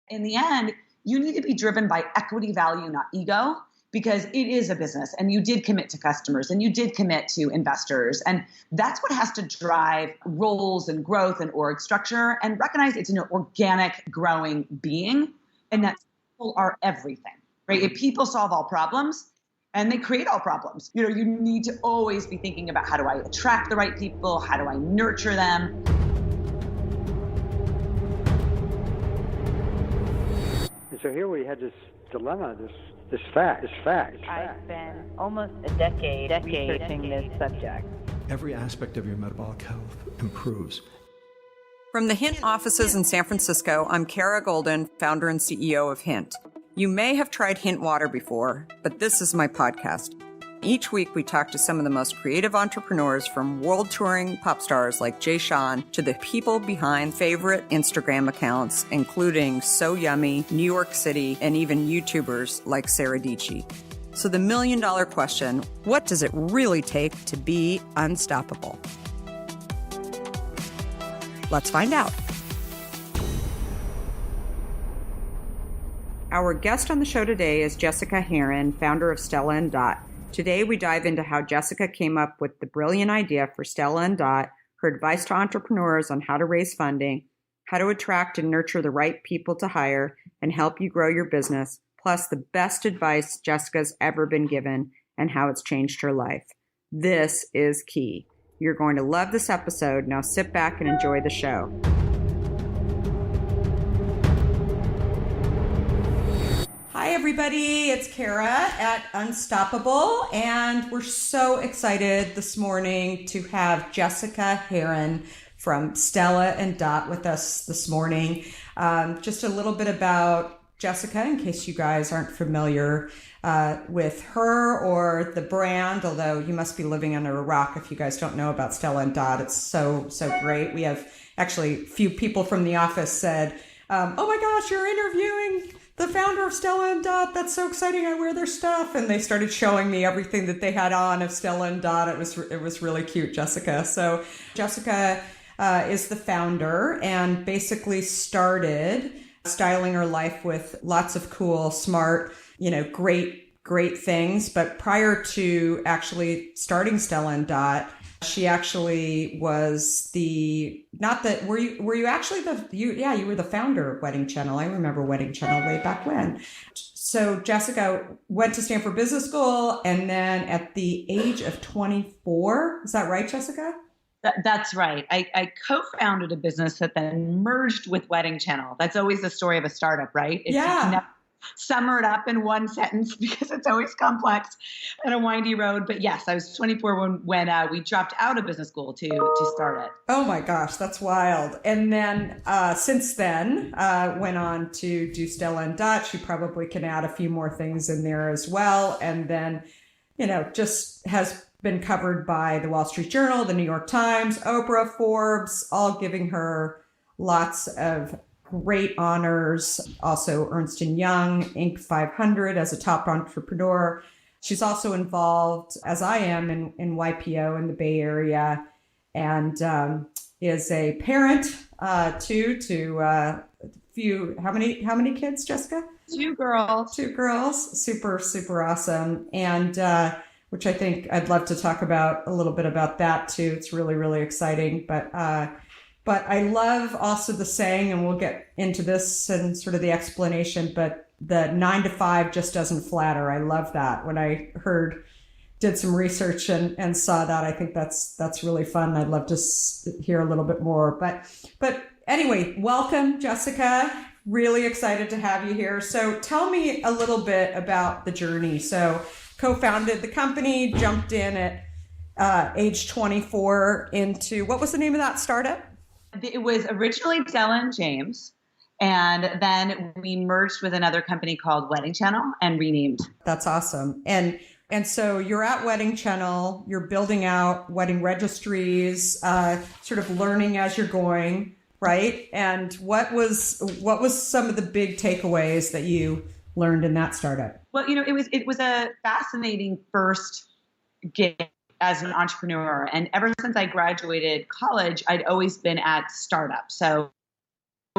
In the end, you need to be driven by equity value, not ego, because it is a business and you did commit to customers and you did commit to investors. And that's what has to drive roles and growth and org structure, and recognize it's an organic, growing being, and that people are everything, right? If people solve all problems, and they create all problems. You need to always be thinking about, how do I attract the right people? How do I nurture them? And so here we had this dilemma, this fact. I spent almost a decade researching this subject. Every aspect of your metabolic health improves. From the Hint offices in San Francisco, I'm Kara Goldin, founder and CEO of Hint. You may have tried Hint water before, but this is my podcast. Each week, we talk to some of the most creative entrepreneurs, from world-touring pop stars like Jay Sean to the people behind favorite Instagram accounts, including So Yummy, New York City, and even YouTubers like Sarah Dietschy. So the million-dollar question, what does it really take to be unstoppable? Let's find out. Our guest on the show today is Jessica Herrin, founder of Stella and Dot. Today, we dive into how Jessica came up with the brilliant idea for Stella and Dot, her advice to entrepreneurs on how to raise funding, how to attract and nurture the right people to hire, and help you grow your business, plus the best advice Jessica's ever been given and how it's changed her life. This is key. You're going to love this episode. Now sit back and enjoy the show. Hi, everybody. It's Kara at Unstoppable, and we're so excited this morning to have Jessica Herrin from Stella and Dot with us this morning. Just a little bit about Jessica, in case you guys aren't familiar with her or the brand, although you must be living under a rock if you guys don't know about Stella and Dot. It's so great. We have actually a few people from the office said, oh my gosh, you're interviewing the founder of Stella and Dot. That's so exciting. I wear their stuff. And they started showing me everything that they had on of Stella and Dot. It was really cute, Jessica. So Jessica is the founder and basically started styling her life with lots of cool, smart, great things. But prior to actually starting Stella and Dot, she actually was you were the founder of Wedding Channel. I remember Wedding Channel way back when. So Jessica went to Stanford Business School, and then at the age of 24, is that right, Jessica? That's right. I co-founded a business that then merged with Wedding Channel. That's always the story of a startup, right? You never sum it up in one sentence because it's always complex and a windy road. But yes, I was 24 when we dropped out of business school to start it. Oh my gosh, that's wild. And then since then, went on to do Stella and Dot. She probably can add a few more things in there as well. And then, just has been covered by the Wall Street Journal, the New York Times, Oprah, Forbes, all giving her lots of great honors. Also Ernst Young Inc. 500 as a top entrepreneur. She's also involved, as I am, in YPO in the Bay Area, and is a parent to a few. How many kids, Jessica? 2 girls. 2 girls. Super awesome. And which I think I'd love to talk about a little bit about that too. It's really exciting. But I love also the saying, and we'll get into this and sort of the explanation, but the 9 to 5 just doesn't flatter. I love that. When I did some research and saw that, I think that's really fun. I'd love to hear a little bit more. But anyway, welcome, Jessica. Really excited to have you here. So tell me a little bit about the journey. So co-founded the company, jumped in at age 24 into, what was the name of that startup? It was originally Stella and James, and then we merged with another company called Wedding Channel and renamed. That's awesome. And so you're at Wedding Channel, you're building out wedding registries, sort of learning as you're going, right? And what was some of the big takeaways that you learned in that startup? Well, it was a fascinating first gig as an entrepreneur. And ever since I graduated college, I'd always been at startups. So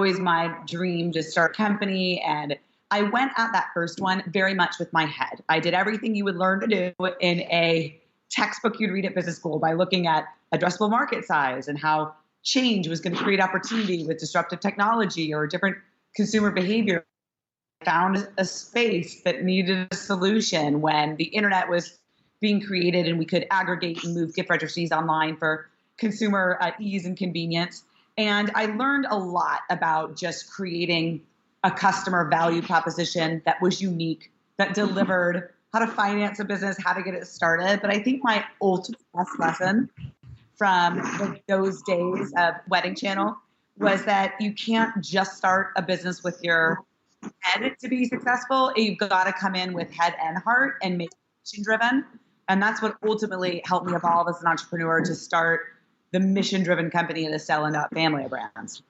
always my dream to start a company. And I went at that first one very much with my head. I did everything you would learn to do in a textbook you'd read at business school by looking at addressable market size and how change was going to create opportunity with disruptive technology or different consumer behavior. I found a space that needed a solution when the internet was being created and we could aggregate and move gift registries online for consumer ease and convenience. And I learned a lot about just creating a customer value proposition that was unique, that delivered how to finance a business, how to get it started. But I think my ultimate best lesson from those days of Wedding Channel was that you can't just start a business with your head to be successful. You've got to come in with head and heart and make it mission driven. And that's what ultimately helped me evolve as an entrepreneur to start the mission driven company of the Stella and Dot family of brands.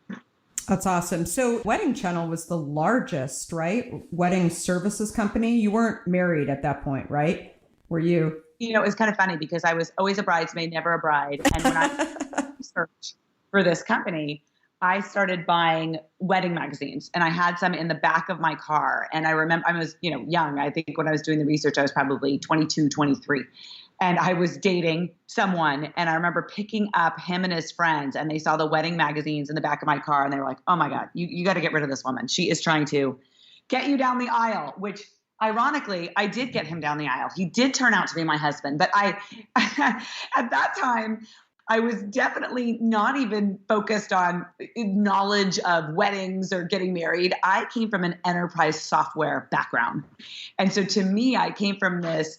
That's awesome. So Wedding Channel was the largest, right? Wedding services company. You weren't married at that point, right? Were you? You know, it's kind of funny because I was always a bridesmaid, never a bride. And when I researched for this company, I started buying wedding magazines and I had some in the back of my car. And I remember I was, young. I think when I was doing the research, I was probably 22, 23. And I was dating someone and I remember picking up him and his friends and they saw the wedding magazines in the back of my car and they were like, oh my God, you got to get rid of this woman. She is trying to get you down the aisle, which ironically, I did get him down the aisle. He did turn out to be my husband, but at that time, I was definitely not even focused on knowledge of weddings or getting married. I came from an enterprise software background. And so to me, I came from this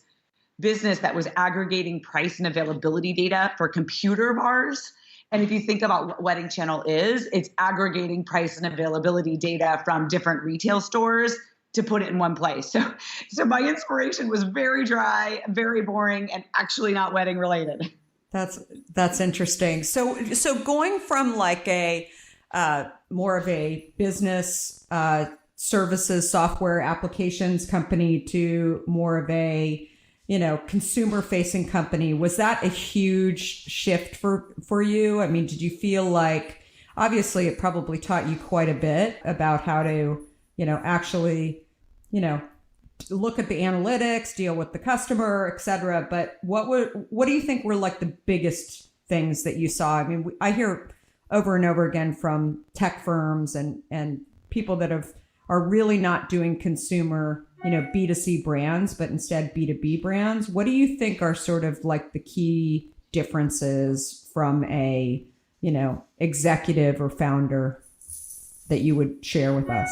business that was aggregating price and availability data for computer bars. And if you think about what Wedding Channel is, it's aggregating price and availability data from different retail stores to put it in one place. So my inspiration was very dry, very boring, and actually not wedding related. That's interesting. So going from like a more of a business services software applications company to more of a consumer facing company, was that a huge shift for you? I mean, did you feel like, obviously it probably taught you quite a bit about how to actually look at the analytics, deal with the customer, et cetera. But what do you think were like the biggest things that you saw? I mean, I hear over and over again from tech firms and people that are really not doing consumer, B2C brands, but instead B2B brands. What do you think are sort of like the key differences from a, executive or founder that you would share with us?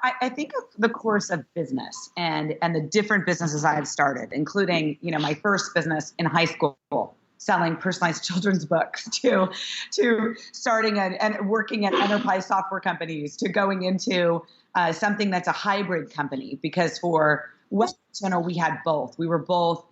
I think of the course of business and the different businesses I have started, including, my first business in high school, selling personalized children's books, to starting and working at enterprise software companies, to going into something that's a hybrid company. Because for Wedding Channel, we had both. We were both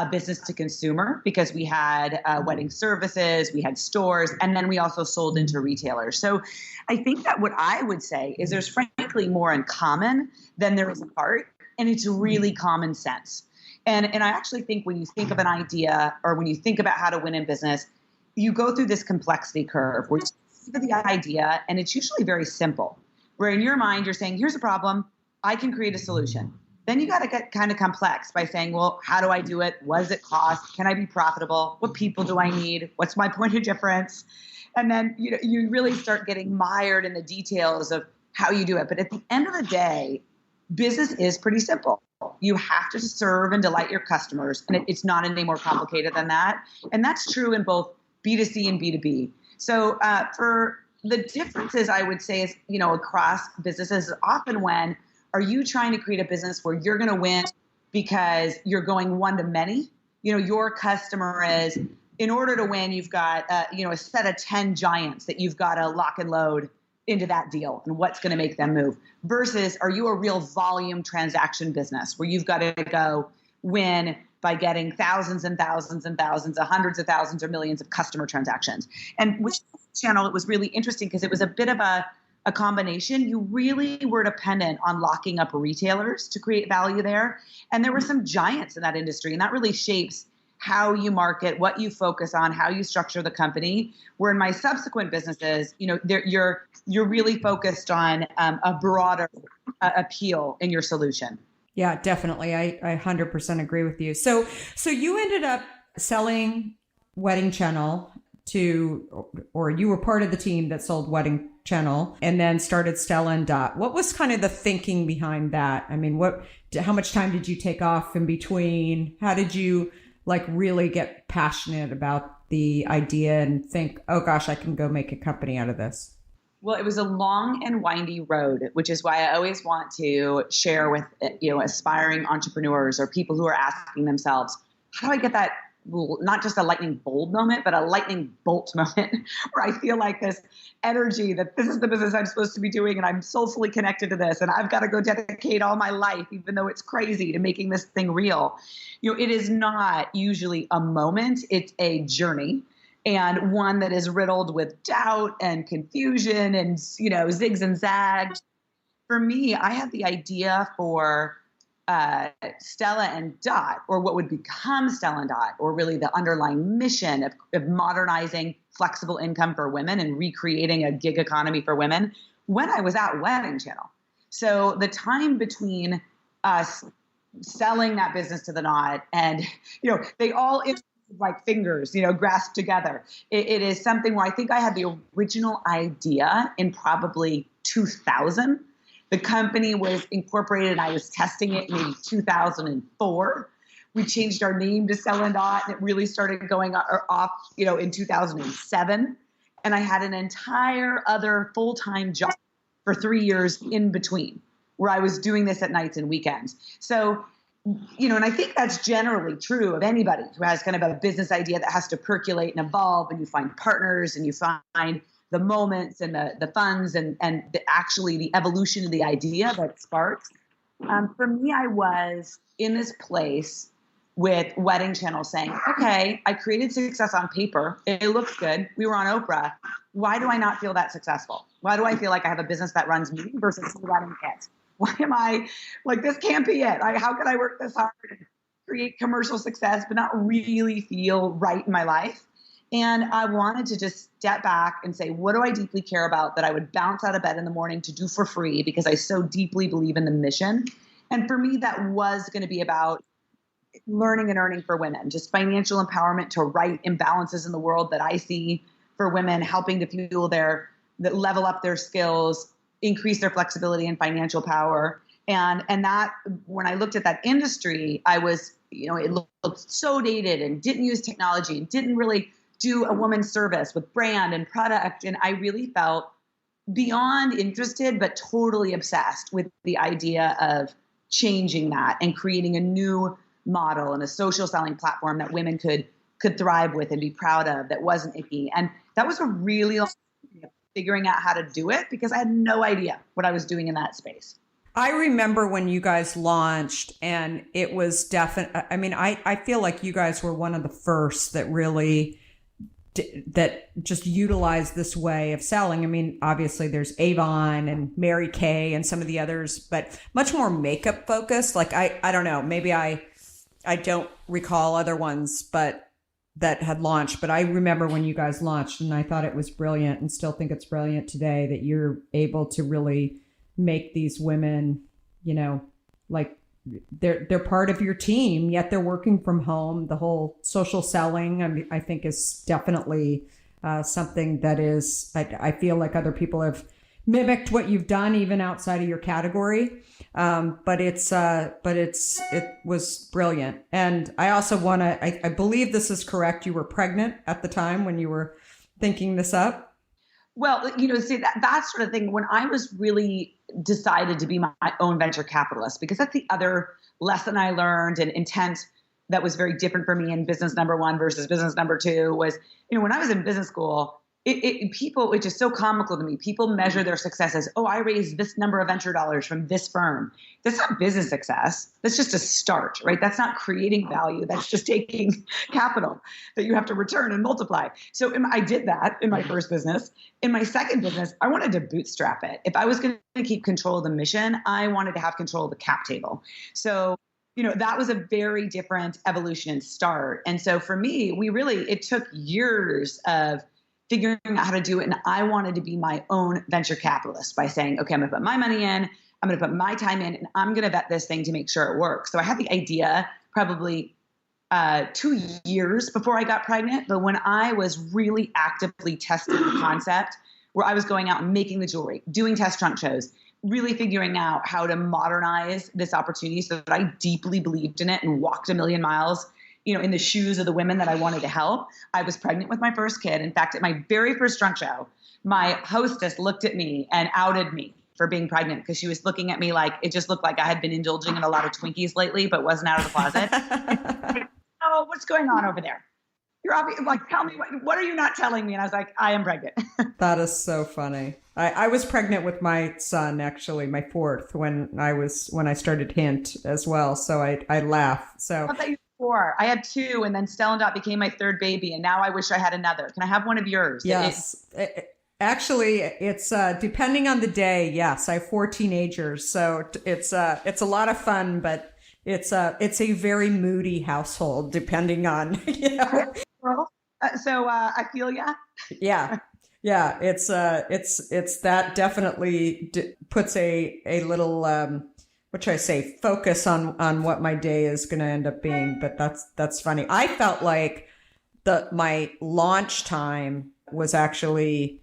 business to consumer because we had wedding services, we had stores, and then we also sold into retailers. So I think that what I would say is there's frankly more in common than there is apart, and it's really common sense. And I actually think when you think of an idea or when you think about how to win in business, you go through this complexity curve where you think of the idea and it's usually very simple, where in your mind you're saying, here's a problem, I can create a solution. Then you got to get kind of complex by saying, well, how do I do it? What does it cost? Can I be profitable? What people do I need? What's my point of difference? And then you really start getting mired in the details of how you do it. But at the end of the day, business is pretty simple. You have to serve and delight your customers, and it's not any more complicated than that. And that's true in both B2C and B2B. So for the differences, I would say is, across businesses, often when are you trying to create a business where you're going to win because you're going one to many? Your customer is, in order to win, you've got, a set of 10 giants that you've got to lock and load into that deal and what's going to make them move. Versus, are you a real volume transaction business where you've got to go win by getting thousands and thousands and thousands, hundreds of thousands or millions of customer transactions? And with Channel, it was really interesting because it was a bit of a combination. You really were dependent on locking up retailers to create value there. And there were some giants in that industry, and that really shapes how you market, what you focus on, how you structure the company. Where in my subsequent businesses, you're really focused on a broader appeal in your solution. Yeah, definitely. I 100% agree with you. So you ended up selling Wedding Channel or you were part of the team that sold Wedding Channel and then started Stella and Dot. What was kind of the thinking behind that? I mean, how much time did you take off in between? How did you really get passionate about the idea and think, oh gosh, I can go make a company out of this? Well, it was a long and windy road, which is why I always want to share with aspiring entrepreneurs or people who are asking themselves, how do I get that, not just a lightning bolt moment, but a lightning bolt moment where I feel like this energy that this is the business I'm supposed to be doing and I'm soulfully connected to this and I've got to go dedicate all my life, even though it's crazy, to making this thing real. It is not usually a moment, it's a journey. And one that is riddled with doubt and confusion and, zigs and zags. For me, I had the idea for Stella and Dot, or what would become Stella and Dot, or really the underlying mission of modernizing flexible income for women and recreating a gig economy for women when I was at Wedding Channel. So the time between us selling that business to the Knot and, they all like fingers, grasped together. It is something where I think I had the original idea in probably 2000. The company was incorporated and I was testing it in maybe 2004. We changed our name to Stella and Dot and it really started going off, in 2007. And I had an entire other full-time job for 3 years in between where I was doing this at nights and weekends. So, and I think that's generally true of anybody who has kind of a business idea that has to percolate and evolve, and you find partners and you find the moments and the funds and actually the evolution of the idea that sparks. For me, I was in this place with Wedding Channel saying, okay, I created success on paper. It looks good. We were on Oprah. Why do I not feel that successful? Why do I feel like I have a business that runs me versus running it? Why am I this can't be it? How can I work this hard and create commercial success, but not really feel right in my life? And I wanted to just step back and say, what do I deeply care about that I would bounce out of bed in the morning to do for free because I so deeply believe in the mission? And for me, that was going to be about learning and earning for women, just financial empowerment to right imbalances in the world that I see for women, helping to fuel that level up their skills, increase their flexibility and financial power. And that, when I looked at that industry, I was, it looked so dated and didn't use technology and didn't really do a woman's service with brand and product. And I really felt beyond interested, but totally obsessed with the idea of changing that and creating a new model and a social selling platform that women could thrive with and be proud of, that wasn't icky. And that was a really figuring out how to do it because I had no idea what I was doing in that space. I remember when you guys launched and it was I feel like you guys were one of the first that really that just utilized this way of selling. I mean, obviously there's Avon and Mary Kay and some of the others, but much more makeup focused. I don't know, maybe I don't recall other ones, but that had launched, but I remember when you guys launched and I thought it was brilliant and still think it's brilliant today that you're able to really make these women, they're part of your team, yet they're working from home. The whole social selling, I think is definitely something that is, I feel like other people have mimicked what you've done even outside of your category. But it was brilliant. And I also I believe this is correct. You were pregnant at the time when you were thinking this up. Well, see that sort of thing, when I was really decided to be my own venture capitalist, because that's the other lesson I learned and intent that was very different for me in business number one versus business number two was, when I was in business school, it's just so comical to me. People measure their success as, I raised this number of venture dollars from this firm. That's not business success. That's just a start, right? That's not creating value. That's just taking capital that you have to return and multiply. So I did that in my first business. In my second business, I wanted to bootstrap it. If I was going to keep control of the mission, I wanted to have control of the cap table. So that was a very different evolution and start. And so for me, it took years of figuring out how to do it. And I wanted to be my own venture capitalist by saying, okay, I'm going to put my money in, I'm going to put my time in, and I'm going to vet this thing to make sure it works. So I had the idea probably 2 years before I got pregnant. But when I was really actively testing the concept, where I was going out and making the jewelry, doing test trunk shows, really figuring out how to modernize this opportunity so that I deeply believed in it and walked a million miles, in the shoes of the women that I wanted to help. I was pregnant with my first kid. In fact, at my very first trunk show, my hostess looked at me and outed me for being pregnant because she was looking at me like it just looked like I had been indulging in a lot of Twinkies lately, but wasn't out of the closet. Oh, what's going on over there? You're obvious, like, tell me, what are you not telling me? And I was like, I am pregnant. That is so funny. I was pregnant with my son, actually, my fourth, when I started Hint as well. So I laugh. So I thought you were 4. I had 2, and then Stella and Dot became my 3rd baby. And now I wish I had another. Can I have one of yours? Yes. Actually, it's depending on the day. Yes, I have 4 teenagers. So it's a lot of fun, but it's a very moody household, depending on, So I feel ya. Yeah. Yeah. It's that definitely puts a little, what should I say, focus on what my day is going to end up being. But that's funny. I felt like my launch time was actually,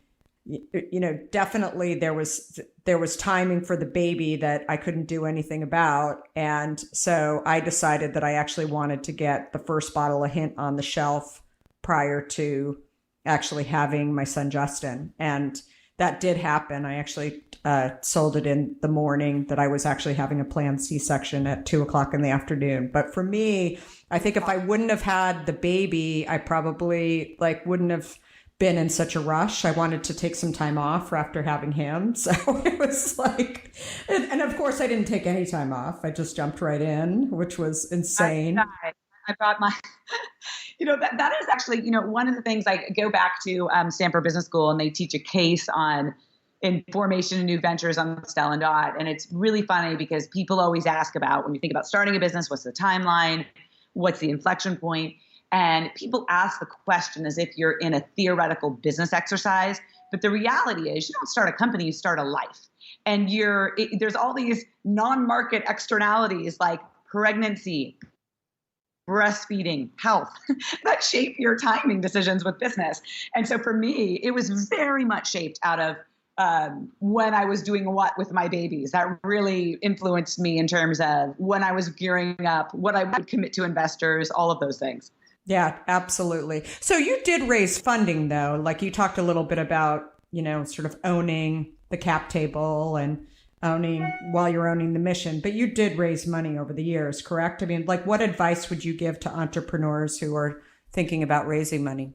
definitely there was timing for the baby that I couldn't do anything about. And so I decided that I actually wanted to get the first bottle of Hint on the shelf prior to actually having my son, Justin. And that did happen. I actually sold it in the morning that I was actually having a planned C-section at 2:00 in the afternoon. But for me, I think if I wouldn't have had the baby, I probably wouldn't have been in such a rush. I wanted to take some time off after having him. So it was like, and of course I didn't take any time off. I just jumped right in, which was insane. I brought my, that is actually, one of the things I go back to Stanford Business School, and they teach a case in formation of new ventures on Stella and Dot. And it's really funny because people always ask about, when you think about starting a business, what's the timeline? What's the inflection point? And people ask the question as if you're in a theoretical business exercise. But the reality is you don't start a company, you start a life. And there's all these non-market externalities like pregnancy, breastfeeding, health, that shape your timing decisions with business. And so for me, it was very much shaped out of when I was doing what with my babies. That really influenced me in terms of when I was gearing up, what I would commit to investors, all of those things. Yeah, absolutely. So you did raise funding, though. Like you talked a little bit about, sort of owning the cap table and owning the mission, but you did raise money over the years, correct? I mean, what advice would you give to entrepreneurs who are thinking about raising money?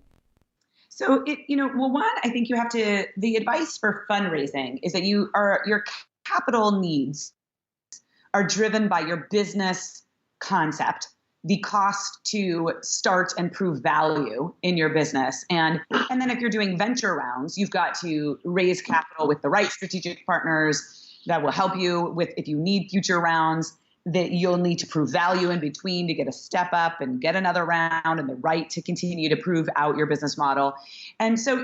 So one, I think the advice for fundraising is that your capital needs are driven by your business concept, the cost to start and prove value in your business. And then if you're doing venture rounds, you've got to raise capital with the right strategic partners that will help you with, if you need future rounds, that you'll need to prove value in between to get a step up and get another round and the right to continue to prove out your business model. And so,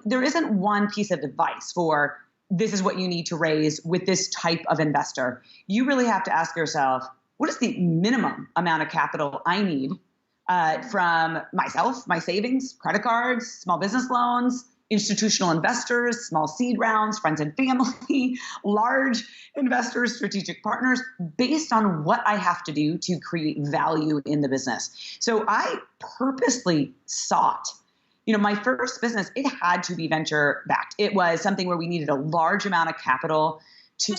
there isn't one piece of advice for this is what you need to raise with this type of investor. You really have to ask yourself, what is the minimum amount of capital I need from myself, my savings, credit cards, small business loans, institutional investors, small seed rounds, friends and family, large investors, strategic partners, based on what I have to do to create value in the business. So I purposely sought, my first business, it had to be venture backed. It was something where we needed a large amount of capital to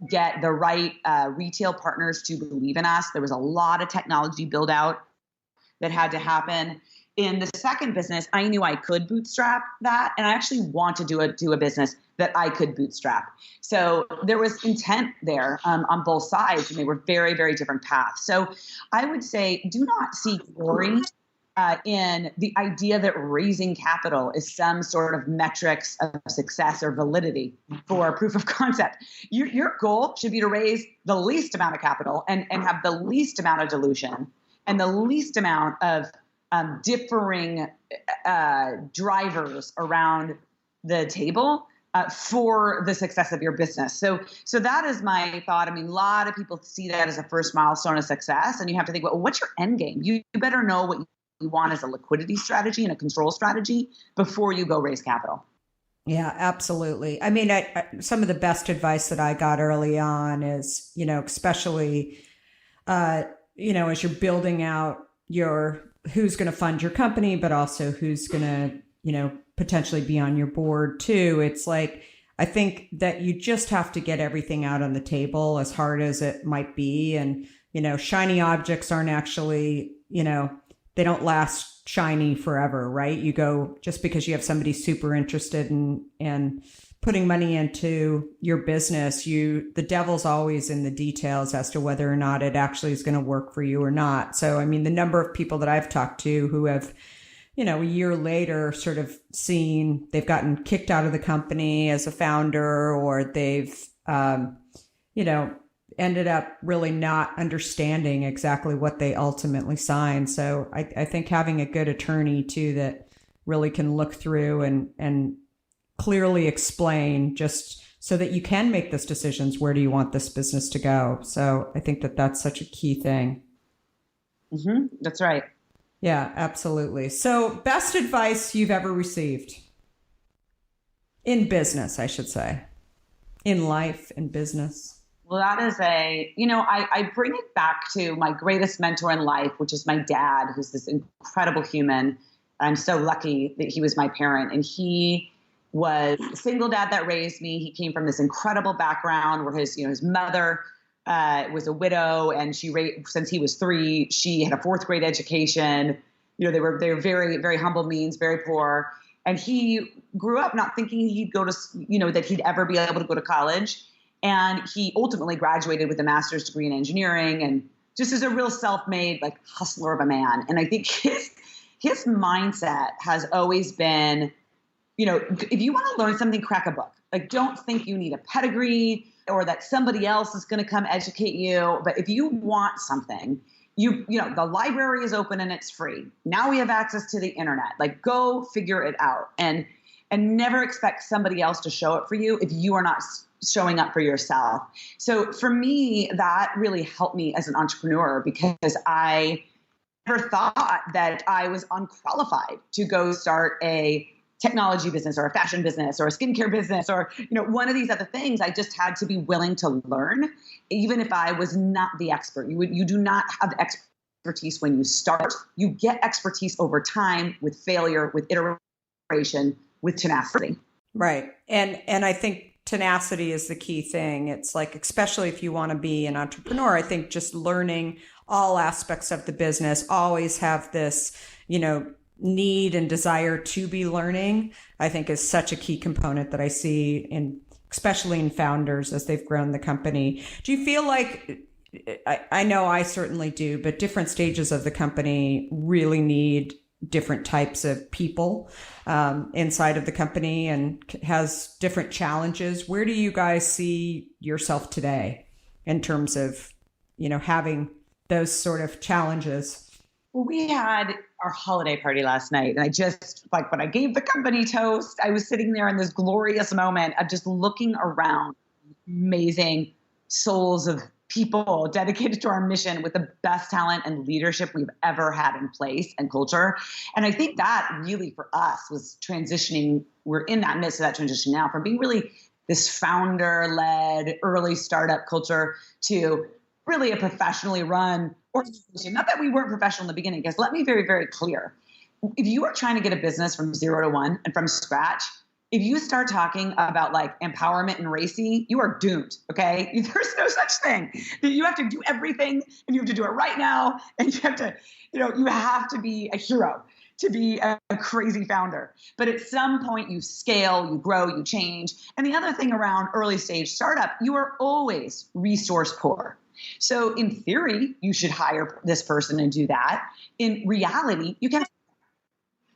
get the right retail partners to believe in us. There was a lot of technology build out that had to happen. In the second business, I knew I could bootstrap that, and I actually wanted to do a business that I could bootstrap. So there was intent there on both sides, and they were very, very different paths. So I would say do not seek glory in the idea that raising capital is some sort of metrics of success or validity for proof of concept. Your goal should be to raise the least amount of capital and have the least amount of dilution and the least amount of differing drivers around the table for the success of your business. So that is my thought. I mean, a lot of people see that as a first milestone of success, and you have to think, well, what's your end game? You better know what you want as a liquidity strategy and a control strategy before you go raise capital. Yeah, absolutely. I mean, some of the best advice that I got early on is, especially, as you're building out who's going to fund your company, but also who's going to, potentially be on your board too. It's like, I think that you just have to get everything out on the table, as hard as it might be. And, shiny objects aren't actually, they don't last shiny forever, right? You go, just because you have somebody super interested in putting money into your business, the devil's always in the details as to whether or not it actually is going to work for you or not. So, I mean, the number of people that I've talked to who have, a year later sort of seen they've gotten kicked out of the company as a founder, or they've, ended up really not understanding exactly what they ultimately signed. So I think having a good attorney too, that really can look through and clearly explain, just so that you can make those decisions. Where do you want this business to go? So I think that that's such a key thing. Mm-hmm. That's right. Yeah, absolutely. So best advice you've ever received in business, I should say, in life and business. Well, that is I bring it back to my greatest mentor in life, which is my dad, who's this incredible human. I'm so lucky that he was my parent, and he was a single dad that raised me. He came from this incredible background where his mother was a widow, and since he was 3, she had a 4th grade education. They were very, very humble means, very poor. And he grew up not thinking he'd go to, that he'd ever be able to go to college. And he ultimately graduated with a master's degree in engineering, and just is a real self-made, hustler of a man. And I think his mindset has always been, if you want to learn something, crack a book. Don't think you need a pedigree or that somebody else is going to come educate you. But if you want something, the library is open and it's free. Now we have access to the internet. Go figure it out, and never expect somebody else to show it for you if you are not showing up for yourself. So for me, that really helped me as an entrepreneur, because I never thought that I was unqualified to go start a technology business or a fashion business or a skincare business or, one of these other things. I just had to be willing to learn, even if I was not the expert. You do not have expertise when you start. You get expertise over time, with failure, with iteration, with tenacity. Right. And I think tenacity is the key thing. It's especially if you want to be an entrepreneur, I think just learning all aspects of the business, always have this, need and desire to be learning, I think is such a key component that I see especially in founders as they've grown the company. Do you feel like, I know I certainly do, but different stages of the company really need different types of people inside of the company, and has different challenges. Where do you guys see yourself today in terms of, having those sort of challenges? Well, we had our holiday party last night, and I just, when I gave the company toast, I was sitting there in this glorious moment of just looking around, amazing souls of people dedicated to our mission with the best talent and leadership we've ever had in place, and culture. And I think that really for us was transitioning. We're in that midst of that transition now, from being really this founder-led early startup culture to really a professionally run organization. Not that we weren't professional in the beginning, because let me be very, very clear. If you are trying to get a business from 0 to 1 and from scratch, if you start talking about empowerment and racy, you are doomed, okay? There's no such thing. You have to do everything, and you have to do it right now, and you have to be a hero to be a crazy founder. But at some point you scale, you grow, you change. And the other thing around early stage startup, you are always resource poor. So in theory, you should hire this person and do that. In reality, you can't.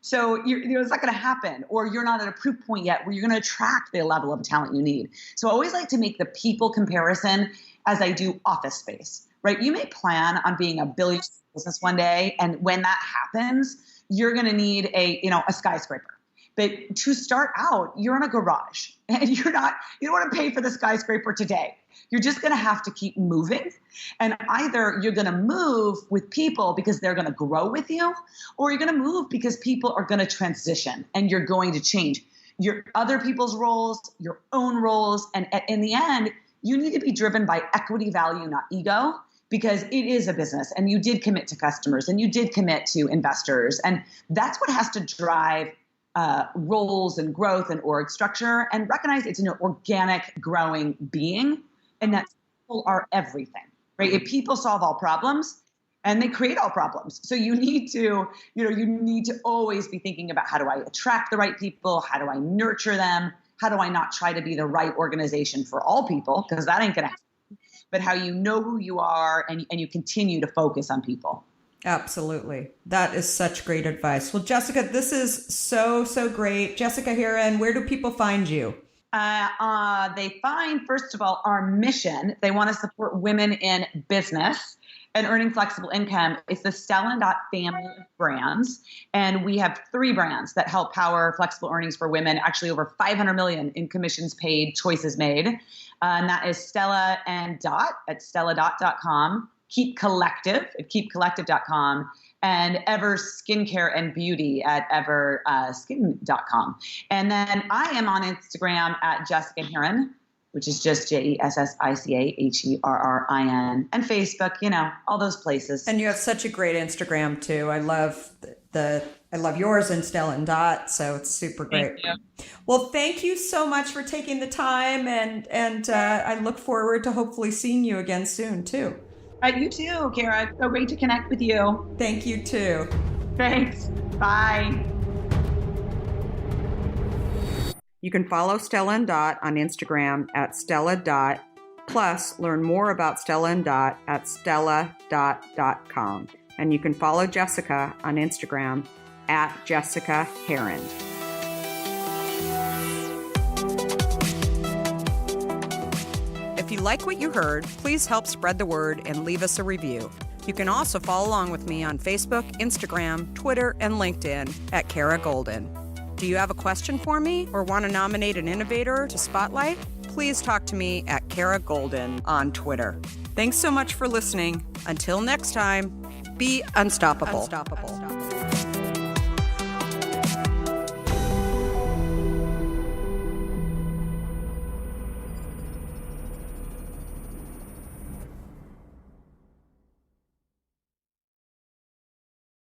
So it's not going to happen, or you're not at a proof point yet where you're going to attract the level of talent you need. So I always like to make the people comparison as I do office space, right? You may plan on being a billion business one day, and when that happens, you're going to need a skyscraper. But to start out, you're in a garage, and you don't want to pay for the skyscraper today. You're just going to have to keep moving. And either you're going to move with people because they're going to grow with you, or you're going to move because people are going to transition and you're going to change your other people's roles, your own roles. And in the end, you need to be driven by equity value, not ego, because it is a business and you did commit to customers and you did commit to investors. And that's what has to drive roles and growth and org structure, and recognize it's an organic growing being. And that people are everything, right? If people solve all problems, and they create all problems. So you need to always be thinking about, how do I attract the right people? How do I nurture them? How do I not try to be the right organization for all people? Because that ain't going to happen. But how you know who you are, and you continue to focus on people. Absolutely. That is such great advice. Well, Jessica, this is so great. Jessica Herrin, where do people find you? They find, first of all, our mission. They want to support women in business and earning flexible income. It's the Stella and Dot family of brands. And we have 3 brands that help power flexible earnings for women, actually over 500 million in commissions paid, choices made. And that is Stella and Dot at StellaDot.com, Keep Collective at KeepCollective.com, and Ever Skincare and Beauty at EverSkin.com. And then I am on Instagram at Jessica Herrin, which is just JESSICAHERRIN, and Facebook, all those places. And you have such a great Instagram too. I love I love yours and Stella and Dot, so it's super great. Thank you. Well, thank you so much for taking the time, and I look forward to hopefully seeing you again soon too. You too, Kara. So great to connect with you. Thank you too. Thanks. Bye. You can follow Stella and Dot on Instagram at Stella Dot. Plus, learn more about Stella and Dot at StellaDot.com. And you can follow Jessica on Instagram at Jessica Herrin. If you like what you heard, please help spread the word and leave us a review. You can also follow along with me on Facebook, Instagram, Twitter, and LinkedIn at Kara Goldin. Do you have a question for me or want to nominate an innovator to spotlight? Please talk to me at Kara Goldin on Twitter. Thanks so much for listening. Until next time, be unstoppable.